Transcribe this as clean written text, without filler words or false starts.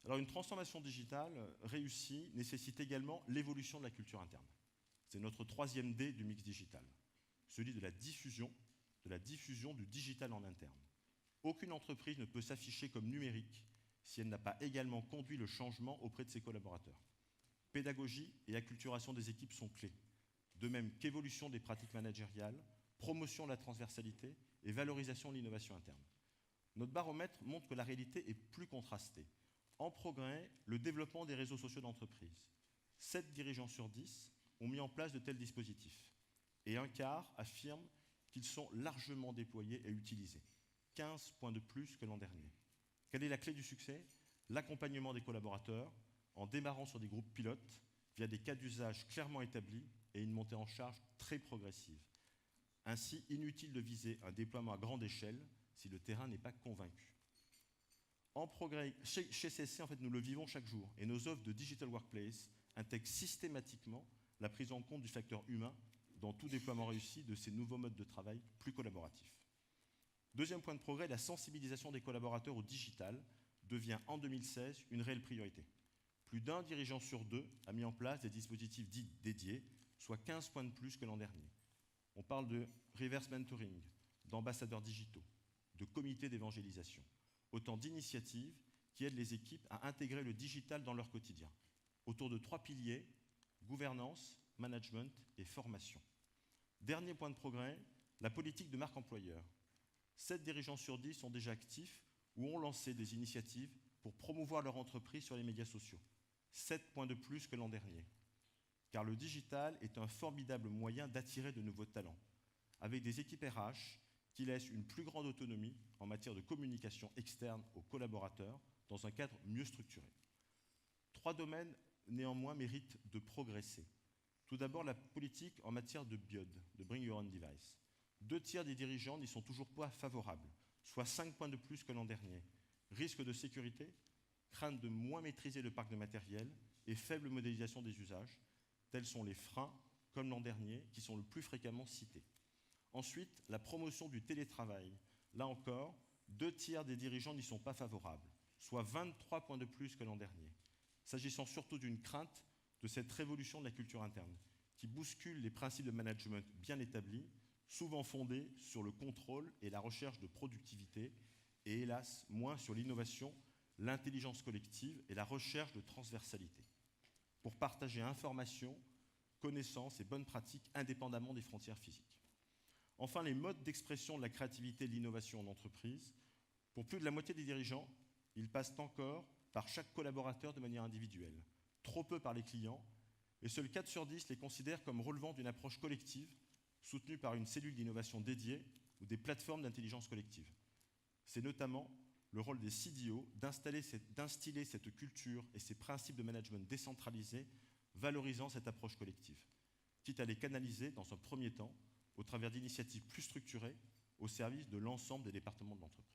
Alors une transformation digitale réussie nécessite également l'évolution de la culture interne. C'est notre troisième D du mix digital, celui de la diffusion du digital en interne. Aucune entreprise ne peut s'afficher comme numérique si elle n'a pas également conduit le changement auprès de ses collaborateurs. Pédagogie et acculturation des équipes sont clés, de même qu'évolution des pratiques managériales, promotion de la transversalité et valorisation de l'innovation interne. Notre baromètre montre que la réalité est plus contrastée. En progrès, le développement des réseaux sociaux d'entreprise. 7 dirigeants sur 10 ont mis en place de tels dispositifs. Et un quart affirme qu'ils sont largement déployés et utilisés. 15 points de plus que l'an dernier. Quelle est la clé du succès? L'accompagnement des collaborateurs, en démarrant sur des groupes pilotes, via des cas d'usage clairement établis et une montée en charge très progressive. Ainsi, inutile de viser un déploiement à grande échelle si le terrain n'est pas convaincu. En progrès, chez CSC, en fait, nous le vivons chaque jour et nos offres de Digital Workplace intègrent systématiquement la prise en compte du facteur humain dans tout déploiement réussi de ces nouveaux modes de travail plus collaboratifs. Deuxième point de progrès, la sensibilisation des collaborateurs au digital devient en 2016 une réelle priorité. Plus d'un dirigeant sur 2 a mis en place des dispositifs dits dédiés, soit 15 points de plus que l'an dernier. On parle de reverse mentoring, d'ambassadeurs digitaux, de comités d'évangélisation. Autant d'initiatives qui aident les équipes à intégrer le digital dans leur quotidien, autour de 3 piliers, gouvernance, management et formation. Dernier point de progrès, la politique de marque employeur. 7 dirigeants sur 10 sont déjà actifs ou ont lancé des initiatives pour promouvoir leur entreprise sur les médias sociaux. 7 points de plus que l'an dernier. Car le digital est un formidable moyen d'attirer de nouveaux talents, avec des équipes RH qui laissent une plus grande autonomie en matière de communication externe aux collaborateurs dans un cadre mieux structuré. 3 domaines, néanmoins, méritent de progresser. Tout d'abord, la politique en matière de BYOD, de Bring Your Own Device. 2 tiers des dirigeants n'y sont toujours pas favorables, soit 5 points de plus que l'an dernier. Risque de sécurité, crainte de moins maîtriser le parc de matériel et faible modélisation des usages. Tels sont les freins, comme l'an dernier, qui sont le plus fréquemment cités. Ensuite, la promotion du télétravail. Là encore, 2 tiers des dirigeants n'y sont pas favorables, soit 23 points de plus que l'an dernier. S'agissant surtout d'une crainte de cette révolution de la culture interne, qui bouscule les principes de management bien établis, souvent fondés sur le contrôle et la recherche de productivité, et hélas, moins sur l'innovation, l'intelligence collective et la recherche de transversalité, pour partager informations, connaissances et bonnes pratiques indépendamment des frontières physiques. Enfin, les modes d'expression de la créativité et de l'innovation en entreprise. Pour plus de la moitié des dirigeants, ils passent encore par chaque collaborateur de manière individuelle, trop peu par les clients, et seuls 4 sur 10 les considèrent comme relevant d'une approche collective, soutenue par une cellule d'innovation dédiée ou des plateformes d'intelligence collective. C'est notamment le rôle des CDO d'instiller cette culture et ces principes de management décentralisés, valorisant cette approche collective, quitte à les canaliser dans un premier temps au travers d'initiatives plus structurées au service de l'ensemble des départements de l'entreprise.